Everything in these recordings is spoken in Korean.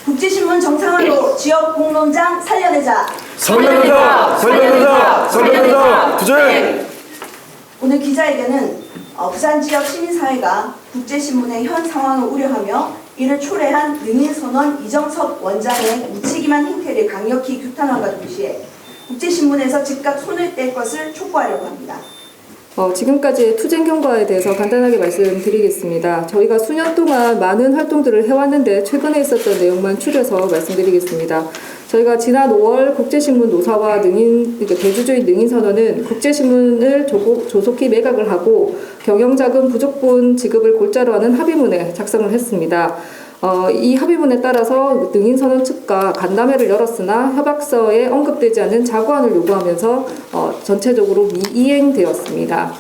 국제신문 정상화로 지역 공론장 살려내자. 살려내자. 투쟁. 오늘 기자회견은 부산 지역 시민사회가 국제신문의 현 상황을 우려하며 이를 초래한 능인선언 이정섭 원장의 무책임한 행태를 강력히 규탄함과 동시에 국제신문에서 즉각 손을 뗄 것을 촉구하려고 합니다. 지금까지의 투쟁 경과에 대해서 간단하게 말씀드리겠습니다. 저희가 수년 동안 많은 활동들을 해왔는데 최근에 있었던 내용만 추려서 말씀드리겠습니다. 저희가 지난 5월 국제신문 노사와 대주주인 능인선언은 국제신문을 조속히 매각을 하고 경영자금 부족분 지급을 골자로 하는 합의문에 작성을 했습니다. 이 합의문에 따라서 능인선언 측과 간담회를 열었으나 협약서에 언급되지 않은 자구안을 요구하면서 전체적으로 미이행되었습니다.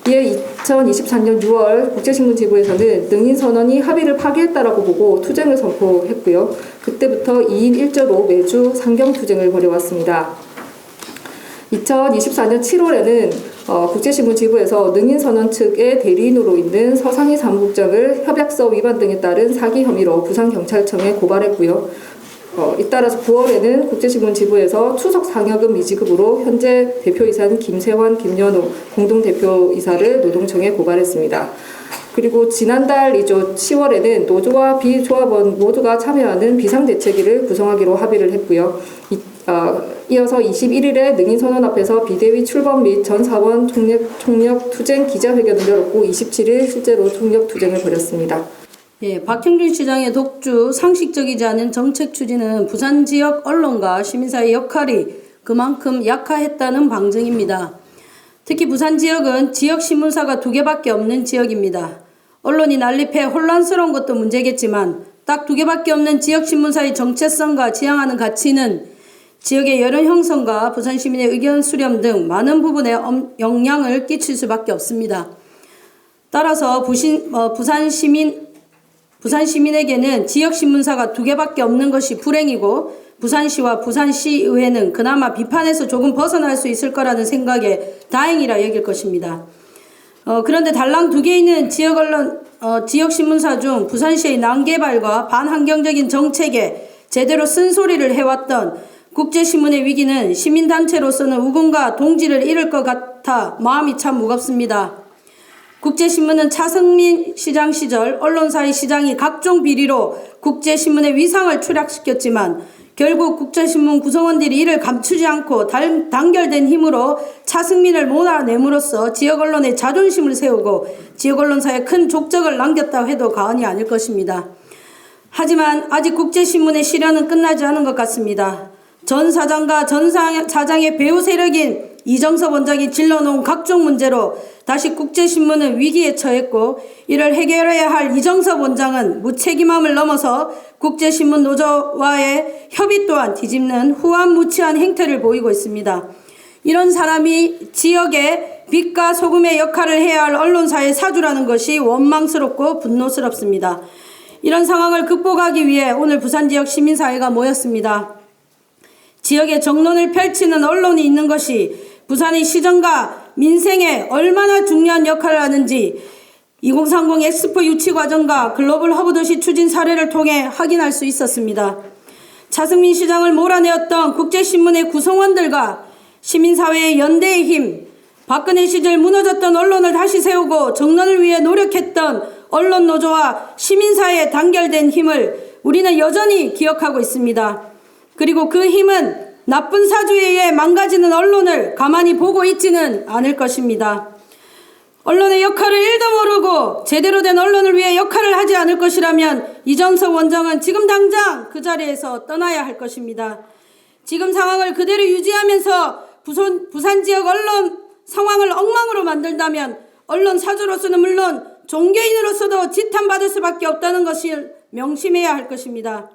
이에 2024년 6월 국제신문 지부에서는 능인선언이 합의를 파기했다라고 보고 투쟁을 선포했고요. 그때부터 2인 1조로 매주 상경투쟁을 벌여왔습니다. 2024년 7월에는 국제신문 지부에서 능인선언 측의 대리인으로 있는 서상희 사무국장을 협약서 위반 등에 따른 사기 혐의로 부산경찰청에 고발했고요. 잇따라서 9월에는 국제신문 지부에서 추석 상여금 미지급으로 현재 대표이사는 김세환, 김연우 공동대표이사를 노동청에 고발했습니다. 그리고 지난달이죠. 10월에는 노조와 비조합원 모두가 참여하는 비상대책위를 구성하기로 합의를 했고요. 이어서 21일에 능인선언 앞에서 비대위 출범 및 전 사원 총력 투쟁 기자회견을 열었고 27일 실제로 총력 투쟁을 벌였습니다. 박형준 시장의 독주, 상식적이지 않은 정책 추진은 부산 지역 언론과 시민사회 역할이 그만큼 약화했다는 방증입니다. 특히 부산 지역은 지역 신문사가 2개밖에 없는 지역입니다. 언론이 난립해 혼란스러운 것도 문제겠지만 딱 2개밖에 없는 지역 신문사의 정체성과 지향하는 가치는 지역의 여론 형성과 부산 시민의 의견 수렴 등 많은 부분에 영향을 끼칠 수밖에 없습니다. 따라서 부산 시민에게는 지역 신문사가 2개밖에 없는 것이 불행이고 부산시와 부산시의회는 그나마 비판에서 조금 벗어날 수 있을 거라는 생각에 다행이라 여길 것입니다. 그런데 달랑 2개 있는 지역 신문사 중 부산시의 난개발과 반환경적인 정책에 제대로 쓴소리를 해왔던 국제신문의 위기는 시민단체로서는 우군과 동지를 잃을 것 같아 마음이 참 무겁습니다. 국제신문은 차승민 시장 시절 언론사의 시장이 각종 비리로 국제신문의 위상을 추락시켰지만 결국 국제신문 구성원들이 이를 감추지 않고 단결된 힘으로 차승민을 몰아내므로써 지역 언론의 자존심을 세우고 지역 언론사에 큰 족적을 남겼다고 해도 과언이 아닐 것입니다. 하지만 아직 국제신문의 시련은 끝나지 않은 것 같습니다. 전 사장과 전 사장의 배후 세력인 이정섭 원장이 질러놓은 각종 문제로 다시 국제신문은 위기에 처했고 이를 해결해야 할 이정섭 원장은 무책임함을 넘어서 국제신문 노조와의 협의 또한 뒤집는 후한무치한 행태를 보이고 있습니다. 이런 사람이 지역의 빛과 소금의 역할을 해야 할 언론사의 사주라는 것이 원망스럽고 분노스럽습니다. 이런 상황을 극복하기 위해 오늘 부산 지역 시민사회가 모였습니다. 지역의 정론을 펼치는 언론이 있는 것이 부산의 시정과 민생에 얼마나 중요한 역할을 하는지 2030 엑스포 유치 과정과 글로벌 허브도시 추진 사례를 통해 확인할 수 있었습니다. 차승민 시장을 몰아내었던 국제신문의 구성원들과 시민사회의 연대의 힘, 박근혜 시절 무너졌던 언론을 다시 세우고 정론을 위해 노력했던 언론노조와 시민사회의 단결된 힘을 우리는 여전히 기억하고 있습니다. 그리고 그 힘은 나쁜 사주에 의해 망가지는 언론을 가만히 보고 있지는 않을 것입니다. 언론의 역할을 1도 모르고 제대로 된 언론을 위해 역할을 하지 않을 것이라면 이정석 원장은 지금 당장 그 자리에서 떠나야 할 것입니다. 지금 상황을 그대로 유지하면서 부산 지역 언론 상황을 엉망으로 만든다면 언론 사주로서는 물론 종교인으로서도 지탄받을 수밖에 없다는 것을 명심해야 할 것입니다.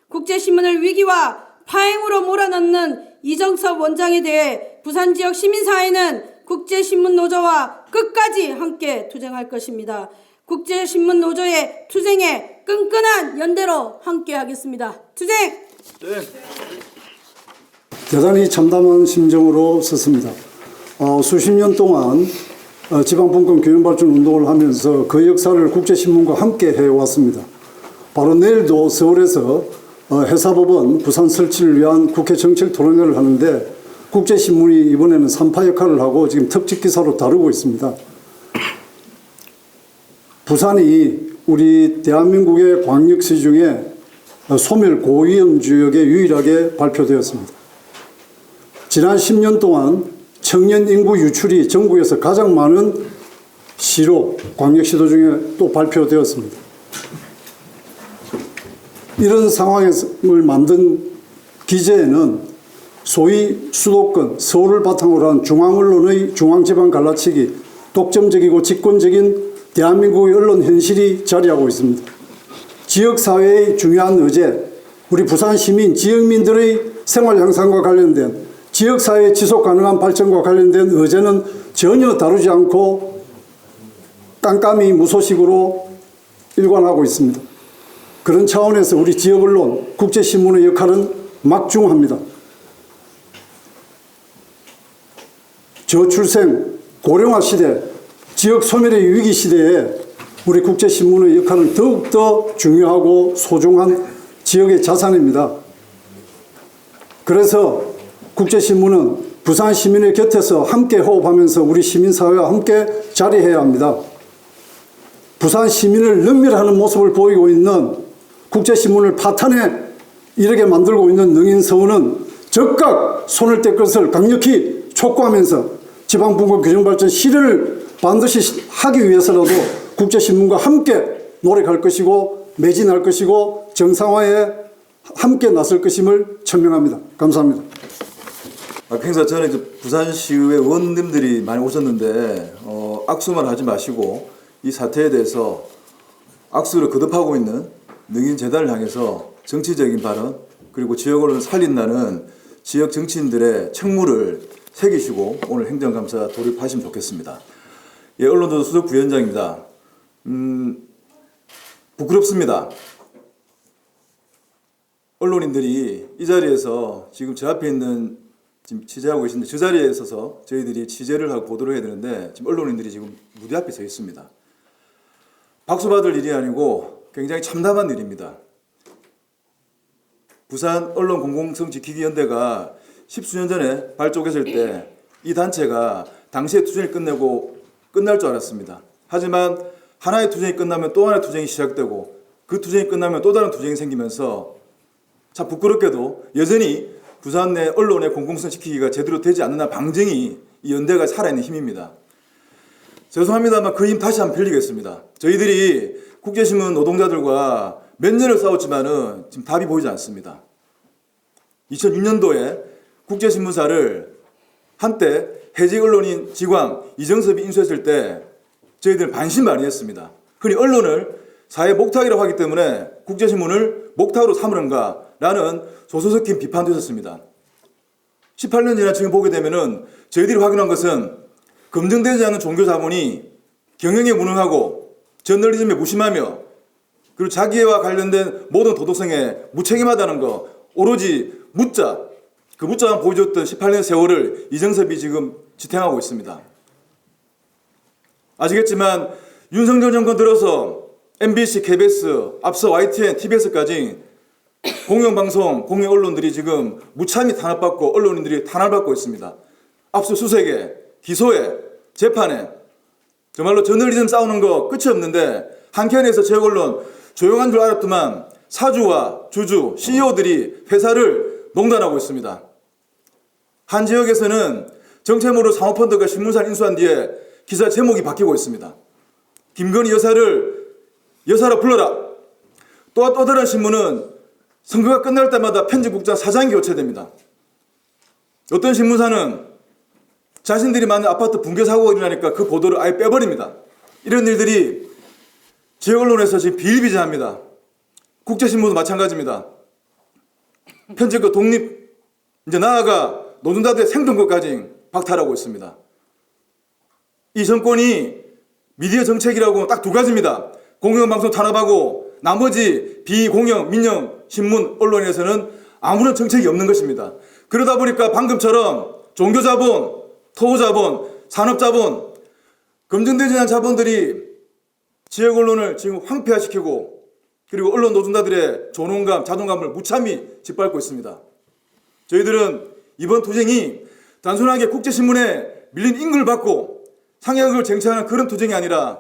국제신문을 위기와 파행으로 몰아넣는 이정섭 원장에 대해 부산 지역 시민사회는 국제신문 노조와 끝까지 함께 투쟁할 것입니다. 국제신문 노조의 투쟁에 끈끈한 연대로 함께 하겠습니다. 투쟁! 대단히 참담한 심정으로 섰습니다. 수십 년 동안 지방분권 교연발전 운동을 하면서 그 역사를 국제신문과 함께 해왔습니다. 바로 내일도 서울에서 해사법원 부산 설치를 위한 국회 정책 토론회를 하는데 국제신문이 이번에는 3파 역할을 하고 지금 특집 기사로 다루고 있습니다. 부산이 우리 대한민국의 광역시 중에 소멸 고위험 지역에 유일하게 발표되었습니다. 지난 10년 동안 청년 인구 유출이 전국에서 가장 많은 시로, 광역시도 중에 또 발표되었습니다. 이런 상황을 만든 기재에는 소위 수도권, 서울을 바탕으로 한 중앙언론의 중앙지방 갈라치기, 독점적이고 집권적인 대한민국의 언론 현실이 자리하고 있습니다. 지역사회의 중요한 의제, 우리 부산 시민, 지역민들의 생활 향상과 관련된 지역사회 지속 가능한 발전과 관련된 의제는 전혀 다루지 않고 깜깜이 무소식으로 일관하고 있습니다. 그런 차원에서 우리 지역 언론, 국제신문의 역할은 막중합니다. 저출생, 고령화 시대, 지역 소멸의 위기 시대에 우리 국제신문의 역할은 더욱더 중요하고 소중한 지역의 자산입니다. 그래서 국제신문은 부산 시민의 곁에서 함께 호흡하면서 우리 시민사회와 함께 자리해야 합니다. 부산 시민을 능멸하는 모습을 보이고 있는 국제신문을 파탄에 이르게 만들고 있는 능인서원은 즉각 손을 뗄 것을 강력히 촉구하면서 지방분권 균형발전 실현을 반드시 하기 위해서라도 국제신문과 함께 노력할 것이고 매진할 것이고 정상화에 함께 나설 것임을 천명합니다. 감사합니다. 행사 전에 부산시의회 의원님들이 많이 오셨는데 악수만 하지 마시고 이 사태에 대해서 악수를 거듭하고 있는 능인재단을 향해서 정치적인 발언 그리고 지역 언론을 살린다는 지역 정치인들의 책무를 새기시고 오늘 행정감사 돌입하시면 좋겠습니다. 예, 언론도 수석 부위원장입니다. 부끄럽습니다. 언론인들이 이 자리에서 지금 제 앞에 있는 지금 취재하고 계신데 저 자리에 있어서 저희들이 취재를 하고 보도를 해야 되는데 지금 언론인들이 지금 무대 앞에 서 있습니다. 박수 받을 일이 아니고 굉장히 참담한 일입니다. 부산 언론 공공성 지키기 연대가 10수년 전에 발족했을 때 이 단체가 당시에 투쟁이 끝내고 끝날 줄 알았습니다. 하지만 하나의 투쟁이 끝나면 또 하나의 투쟁이 시작되고 그 투쟁이 끝나면 또 다른 투쟁이 생기면서 참 부끄럽게도 여전히 부산 내 언론의 공공성 지키기가 제대로 되지 않는 방증이 이 연대가 살아있는 힘입니다. 죄송합니다만 그 힘 다시 한번 빌리겠습니다. 저희들이 국제신문 노동자들과 몇 년을 싸웠지만은 지금 답이 보이지 않습니다. 2006년도에 국제신문사를 한때 해직 언론인 지광, 이정섭이 인수했을 때 저희들은 반신반의했습니다. 흔히 언론을 사회 목탁이라고 하기 때문에 국제신문을 목탁으로 삼으는가 라는 조소석긴 비판도 있었습니다. 18년 지나 지금 보게 되면은 저희들이 확인한 것은 검증되지 않은 종교 자본이 경영에 무능하고 저널리즘에 무심하며 그리고 자기와 관련된 모든 도덕성에 무책임하다는 거 오로지 무자 그 무자만 보여줬던 18년 세월을 이정섭이 지금 지탱하고 있습니다. 아시겠지만 윤석열 정권 들어서 MBC, KBS, 앞서 YTN, TBS까지 공영방송, 공영언론들이 지금 무참히 탄압받고 언론인들이 탄압받고 있습니다. 압수수색에, 기소에, 재판에 정말로 저널리즘 싸우는 거 끝이 없는데 한켠에서 지역언론 조용한 줄 알았더만 사주와 주주, CEO들이 회사를 농단하고 있습니다. 한 지역에서는 정체모를 사모펀드가 신문사를 인수한 뒤에 기사 제목이 바뀌고 있습니다. 김건희 여사라 불러라. 또 다른 신문은 선거가 끝날 때마다 편집국장 사장이 교체됩니다. 어떤 신문사는 자신들이 만든 아파트 붕괴 사고가 일어나니까 그 보도를 아예 빼버립니다. 이런 일들이 지역 언론에서 지금 비일비재합니다. 국제신문도 마찬가지입니다. 편집과 독립, 이제 나아가 노동자들의 생존권까지 박탈하고 있습니다. 이 정권이 미디어 정책이라고 딱 두 가지입니다. 공영방송 탄압하고 나머지 비공영, 민영, 신문, 언론에서는 아무런 정책이 없는 것입니다. 그러다 보니까 방금처럼 종교자본, 토호자본, 산업자본, 검증되지 않은 자본들이 지역 언론을 지금 황폐화시키고 그리고 언론 노동자들의 존엄감, 자존감을 무참히 짓밟고 있습니다. 저희들은 이번 투쟁이 단순하게 국제신문에 밀린 임금을 받고 상향을 쟁취하는 그런 투쟁이 아니라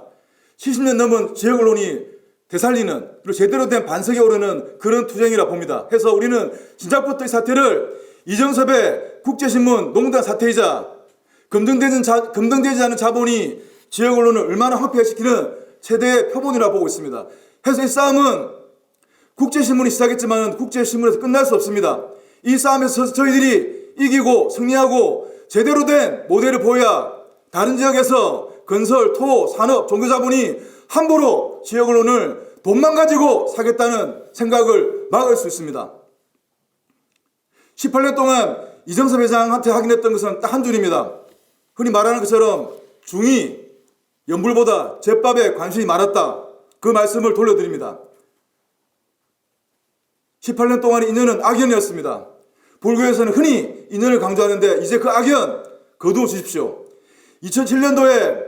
70년 넘은 지역 언론이 되살리는 그리고 제대로 된 반석에 오르는 그런 투쟁이라 봅니다. 해서 우리는 진작부터 이 사태를 이정섭의 국제신문 농단 사태이자 검증되지 않은 자본이 지역 언론을 얼마나 황폐화시키는 최대의 표본이라 보고 있습니다. 해서 이 싸움은 국제신문이 시작했지만 국제신문에서 끝날 수 없습니다. 이 싸움에서 저희들이 이기고 승리하고 제대로 된 모델을 보여야 다른 지역에서 건설, 토, 산업, 종교자본이 함부로 지역 언론을 돈만 가지고 사겠다는 생각을 막을 수 있습니다. 18년 동안 이정섭 회장한테 확인했던 것은 딱 한 줄입니다. 흔히 말하는 것처럼 중이 연불보다 제밥에 관심이 많았다. 그 말씀을 돌려드립니다. 18년 동안의 인연은 악연이었습니다. 불교에서는 흔히 인연을 강조하는데 이제 그 악연 거두어 주십시오. 2007년도에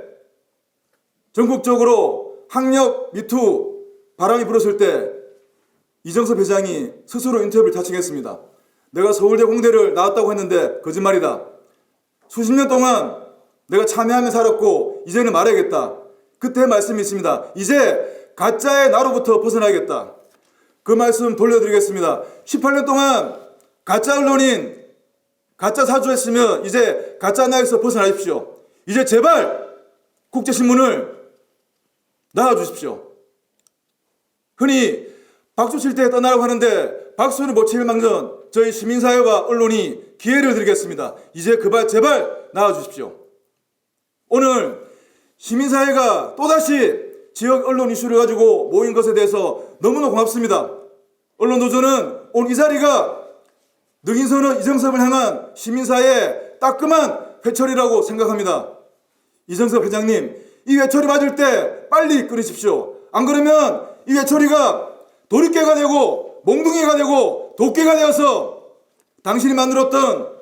전국적으로 학력 미투 바람이 불었을 때 이정섭 회장이 스스로 인터뷰를 자청했습니다. 내가 서울대 공대를 나왔다고 했는데 거짓말이다. 수십 년 동안 내가 참여하며 살았고 이제는 말해야겠다. 그때 말씀이 있습니다. 이제 가짜의 나로부터 벗어나야겠다. 그 말씀 돌려드리겠습니다. 18년 동안 가짜 언론인, 가짜 사주했으면 이제 가짜 나에서 벗어나십시오. 이제 제발 국제신문을 나와주십시오. 흔히 박수 칠 때 떠나라고 하는데 박수를 못 칠 망정 저희 시민사회와 언론이 기회를 드리겠습니다. 이제 제발 나와주십시오. 오늘 시민사회가 또다시 지역 언론 이슈를 가지고 모인 것에 대해서 너무나 고맙습니다. 언론노조는 오늘 이 자리가 능인선언 이정섭을 향한 시민사회의 따끔한 회초리라고 생각합니다. 이정섭 회장님, 이 회초리 맞을 때 빨리 끊으십시오. 안 그러면 이 회초리가 도리깨가 되고 몽둥이가 되고 도깨가 되어서 당신이 만들었던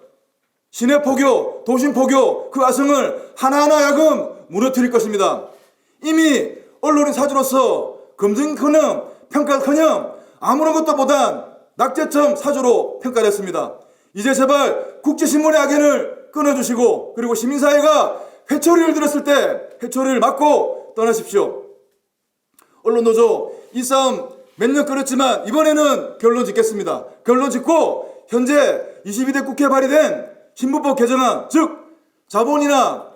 시내포교, 도심포교 그 아성을 하나하나 야금 무너뜨릴 것입니다. 이미 언론인 사주로서 검증커녕 평가커녕 아무런 것도 못한 낙제점 사주로 평가됐습니다. 이제 제발 국제신문의 악연을 끊어주시고 그리고 시민사회가 회초리를 들었을 때 회초리를 맞고 떠나십시오. 언론노조 이 싸움 몇 년 끌었지만 이번에는 결론 짓겠습니다. 결론 짓고 현재 22대 국회에 발의된 신문법 개정안, 즉 자본이나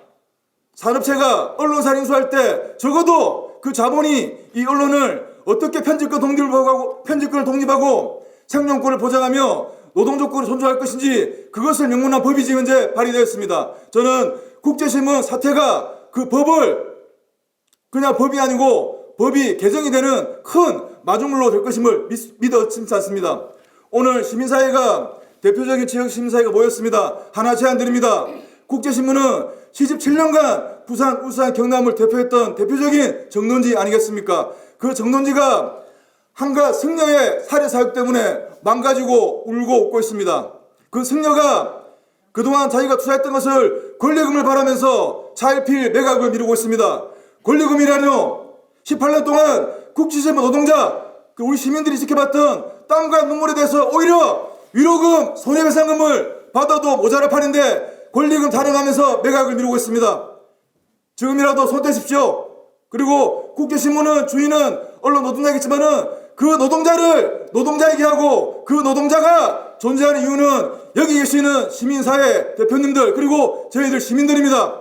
산업체가 언론사 인수할 때 적어도 그 자본이 이 언론을 어떻게 편집권을 독립하고 생존권을 보장하며 노동조건을 존중할 것인지 그것을 명문한 법이 현재 발의되었습니다. 저는 국제신문 사태가 그 법을 그냥 법이 아니고 법이 개정이 되는 큰 마중물로 될 것임을 믿어 심지 않습니다. 오늘 시민사회가 대표적인 지역 시민사회가 모였습니다. 하나 제안드립니다. 국제신문은 77년간 부산, 울산, 경남을 대표했던 대표적인 정론지 아니겠습니까? 그 정론지가 한갓 승려의 살해 사역 때문에 망가지고 울고 웃고 있습니다. 그 승려가 그동안 자기가 투자했던 것을 권리금을 바라면서 차일피일 매각을 미루고 있습니다. 권리금이라뇨. 18년 동안 국제신문 노동자, 우리 시민들이 지켜봤던 땀과 눈물에 대해서 오히려 위로금, 손해배상금을 받아도 모자랄 판인데 권리금 타령하면서 매각을 미루고 있습니다. 지금이라도 손 떼십시오. 그리고 국제신문은 주인은 언론 노동자겠지만은 그 노동자를 노동자에게 하고 그 노동자가 존재하는 이유는 여기 계시는 시민사회 대표님들 그리고 저희들 시민들입니다.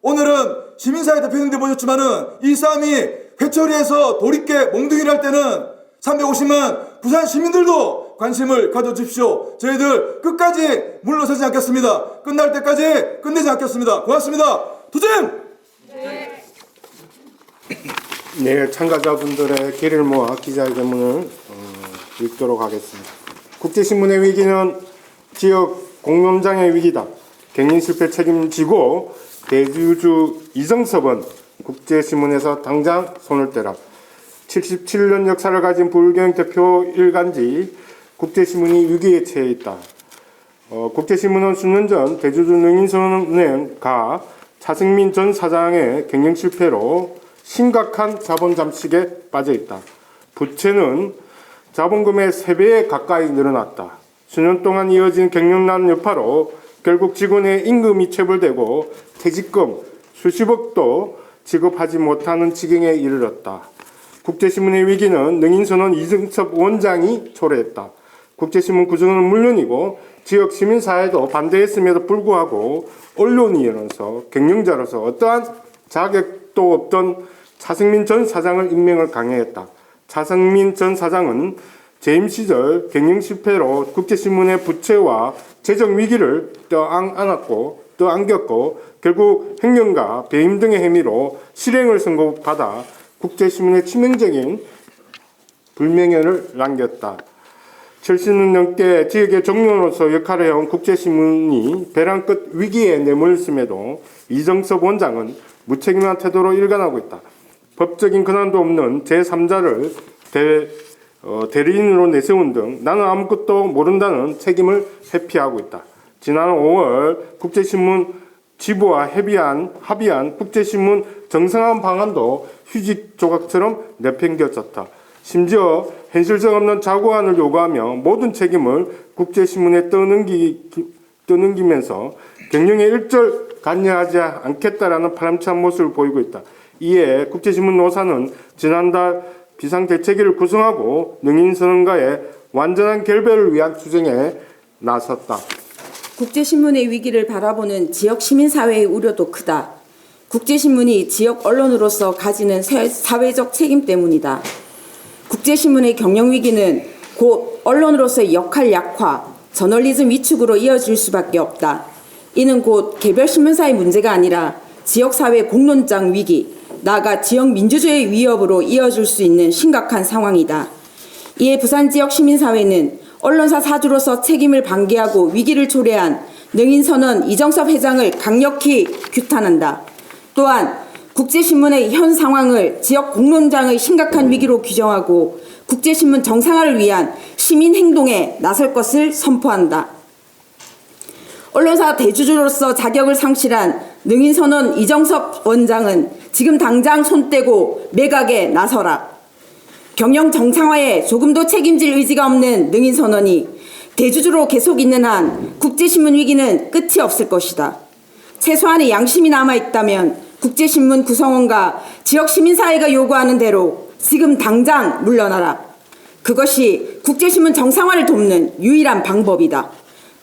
오늘은 시민사회 대표님들 모셨지만은 이 싸움이 회초리에서 도리깨 몽둥이를 할 때는 350만 부산 시민들도 관심을 가져주십시오. 저희들 끝까지 물러서지 않겠습니다. 끝날 때까지 끝내지 않겠습니다. 고맙습니다. 투쟁! 네, 참가자분들의 길을 모아 기자회견문을 읽도록 하겠습니다. 국제신문의 위기는 지역 공론장의 위기다. 경영 실패 책임지고 대주주 이정섭은 국제신문에서 당장 손을 떼라. 77년 역사를 가진 불경 대표 일간지 국제신문이 위기에 처해 있다. 국제신문은 수년 전 대주주 능인선언에 가 차승민 전 사장의 경영 실패로 심각한 자본 잠식에 빠져 있다. 부채는 자본금의 3배에 가까이 늘어났다. 수년 동안 이어진 경영난 여파로 결국 직원의 임금이 체불되고 퇴직금 수십억도 지급하지 못하는 지경에 이르렀다. 국제신문의 위기는 능인선언 이정섭 원장이 초래했다. 국제신문 구성은 물론이고 지역 시민사회도 반대했음에도 불구하고 언론인으로서 경영자로서 어떠한 자격도 없던 차승민 전 사장을 임명을 강행했다. 차승민 전 사장은 재임 시절 경영 실패로 국제신문의 부채와 재정 위기를 떠안겼고 결국 횡령과 배임 등의 혐의로 실형을 선고받아 국제신문의 치명적인 불명예를 남겼다. 70년 넘게 지역의 종료로서 역할을 해온 국제신문이 벼랑 끝 위기에 내몰렸음에도 이정섭 원장은 무책임한 태도로 일관하고 있다. 법적인 권한도 없는 제3자를 대리인으로 내세운 등 나는 아무것도 모른다는 책임을 회피하고 있다. 지난 5월 국제신문 지부와 합의한 국제신문 정상화 방안도 휴지 조각처럼 내팽겨졌다. 심지어 현실성 없는 자구안을 요구하며 모든 책임을 국제신문에 떠넘기면서 경영에 일절 관여하지 않겠다라는 파람치한 모습을 보이고 있다. 이에 국제신문 노사는 지난달 비상대책위를 구성하고 능인선언과의 완전한 결별을 위한 투쟁에 나섰다. 국제신문의 위기를 바라보는 지역 시민사회의 우려도 크다. 국제신문이 지역 언론으로서 가지는 사회적 책임 때문이다. 국제신문의 경영위기는 곧 언론으로서의 역할 약화, 저널리즘 위축으로 이어질 수밖에 없다. 이는 곧 개별 신문사의 문제가 아니라 지역사회 공론장 위기, 나아가 지역 민주주의 위협으로 이어질 수 있는 심각한 상황이다. 이에 부산 지역 시민사회는 언론사 사주로서 책임을 방기하고 위기를 초래한 능인선언 이정섭 회장을 강력히 규탄한다. 또한 국제신문의 현 상황을 지역 공론장의 심각한 위기로 규정하고 국제신문 정상화를 위한 시민행동에 나설 것을 선포한다. 언론사 대주주로서 자격을 상실한 능인선언 이정섭 원장은 지금 당장 손 떼고 매각에 나서라. 경영 정상화에 조금도 책임질 의지가 없는 능인선언이 대주주로 계속 있는 한 국제신문 위기는 끝이 없을 것이다. 최소한의 양심이 남아있다면 국제신문 구성원과 지역 시민사회가 요구하는 대로 지금 당장 물러나라. 그것이 국제신문 정상화를 돕는 유일한 방법이다.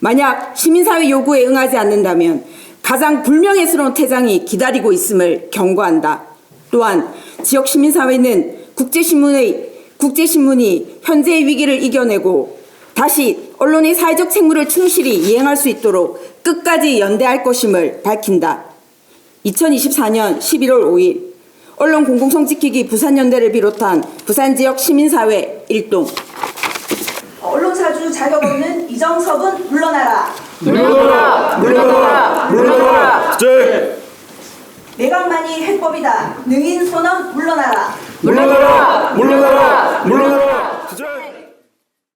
만약 시민사회 요구에 응하지 않는다면 가장 불명예스러운 퇴장이 기다리고 있음을 경고한다. 또한 지역 시민사회는 국제신문이 현재의 위기를 이겨내고 다시 언론의 사회적 책무를 충실히 이행할 수 있도록 끝까지 연대할 것임을 밝힌다. 2024년 11월 5일 언론 공공성 지키기 부산연대를 비롯한 부산지역 시민사회 일동. 언론사주 자격 없는 이정섭은 물러나라. 물러나라! 물러나라! 물러나라! 매각만이 해법이다. 능인선언 물러나라. 물러나라! 물러나라! 물러나라!